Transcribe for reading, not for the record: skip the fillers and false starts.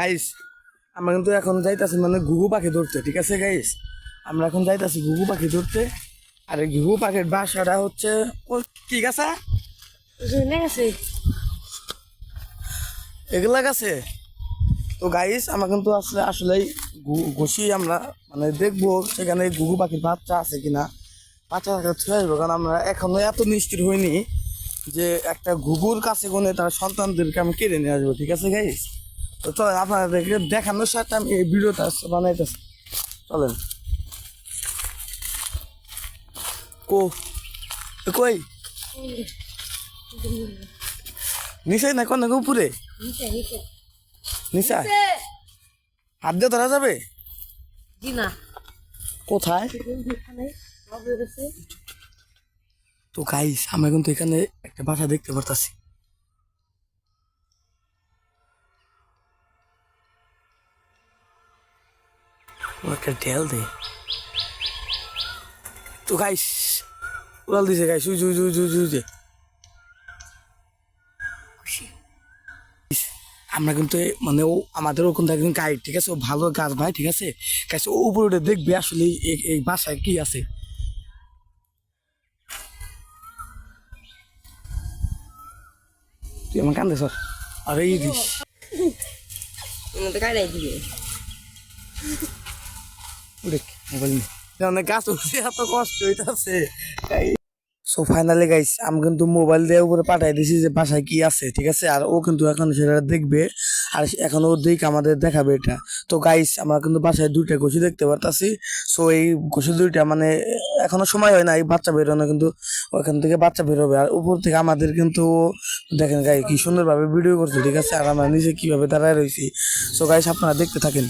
Guys আমরা কিন্তু এখন যাইতাছি মানে ঘুঘু পাখি ধরতে, ঠিক আছে গাইস? আমরা এখন যাইতাছি ঘুঘু পাখি ধরতে। আর এই ঘুঘু পাখির বাসাটা হচ্ছে ও কি গাছা এগুলা গাছে। তো গাইস আমরা কিন্তু আসলে আসলেই ঘুষি আমরা মানে দেখবো সেখানে ঘুঘু পাখির বাচ্চা আছে কিনা। বাচ্চা থাকলে ছুঁয়ে আসবো, কারণ আমরা এখনো এত নিশ্চিত হইনি যে একটা ঘুঘুর কাছে কোনে তার সন্তানদেরকে আমি কেড়ে নিয়ে আসবো, ঠিক আছে গাইস? তো চলেন আপনাদেরকে দেখানোর সাথে আমি এই ভিডিওটা বানাইতেছি। চলেন কো কই নিচে না কোন উপরে নিচা হাত দিয়ে ধরা যাবে কোথায়? তো গাইস আমরা কিন্তু এখানে একটা বাসা দেখতে পারতাছি। একটা ঢেল দে। তো গাইস উড়াল দিছে guys, we we we we we. আমরা কিন্তু মানে ও আমাদের ওরকম একজন গাইড, ঠিক আছে? ও ভালো গাছ ভাই, ঠিক আছে গাইস? ও উপরে উঠে দেখবে আসলে এই বাসায় কি আছে। তুই আমার কান্দে স্যার আর এই দিস মোবাইল নিয়ে গাছ উঠছে, এত কষ্ট হইতাছে। সো ফাইনালি গাইস আমি কিন্তু মোবাইল দিয়ে উপরে পাঠাই দিছি যে বাসায় কি আছে, ঠিক আছে? আর ও কিন্তু এখন সেটা দেখবে, আর এখন ও দিক আমাদের দেখাবে এটা। তো গাইস আমরা কিন্তু বাসায় দুইটা ঘষি দেখতে পারতাছি। সো এই ঘষি দুইটা মানে এখনো সময় হয় না এই বাচ্চা বেরোনো, কিন্তু ওখান থেকে বাচ্চা বেরোবে। আর উপর থেকে আমাদের কিন্তু দেখেন গাই কি সুন্দরভাবে ভিডিও করছে, ঠিক আছে? আর আমরা নিজে কিভাবে দাঁড়ায় রয়েছি। সো গাইস আপনারা দেখতে থাকেন।